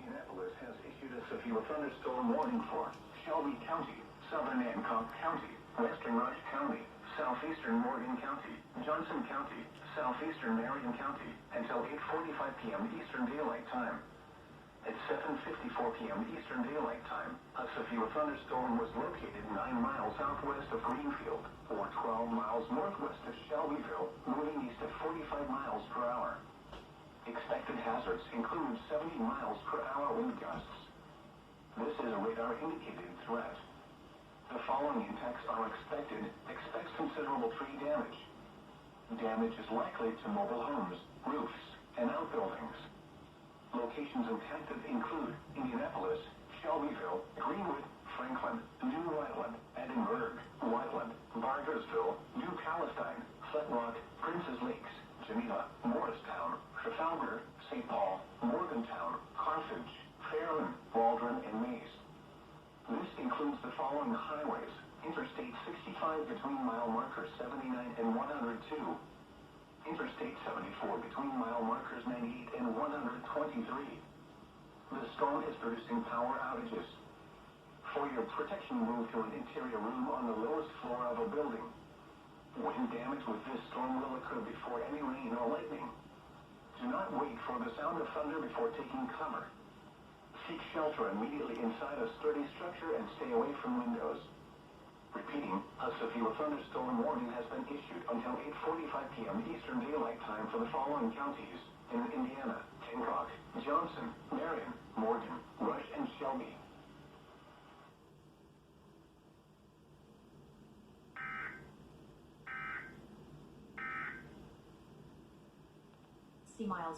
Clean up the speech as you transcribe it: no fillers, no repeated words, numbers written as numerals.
Indianapolis has issued a severe thunderstorm warning for Shelby County, southern Hancock County, western Rush County, southeastern Morgan County, Johnson County, southeastern Marion County, until 8:45 p.m. Eastern Daylight Time. At 7:54 p.m. Eastern Daylight Time, a severe thunderstorm was located 9 miles southwest of Greenfield, or 12 miles northwest of Shelbyville, moving east at 45 miles per hour. Expected hazards include 70 miles per hour wind gusts. This is a radar-indicated threat. The following impacts are expected. Expect considerable tree damage. Damage is likely to mobile homes, roofs, and outbuildings. Locations impacted include Indianapolis, Shelbyville, Greenwood, Franklin, New Island, Edinburgh, Whiteland, Bargersville, New Palestine, Flat Rock, Princes Lakes, Geneva, Morristown, Trafalgar, St. Paul, Morgantown, Carthage, Fairland, Waldron, and Mays. This includes the following highways: Interstate 65 between mile markers 79 and 102, Interstate 74 between mile markers 98 and 123. The storm is producing power outages. For your protection, move to an interior room on the lowest floor of a building. Wind damage with this storm will occur before any rain or lightning. Do not wait for the sound of thunder before taking cover. Seek shelter immediately inside a sturdy structure and stay away from windows. Repeating, a severe thunderstorm warning has been issued until 8:45 p.m. Eastern Daylight Time for the following counties in Indiana: Hancock, Johnson, Marion, Morgan, Rush, and Shelby. C. Miles.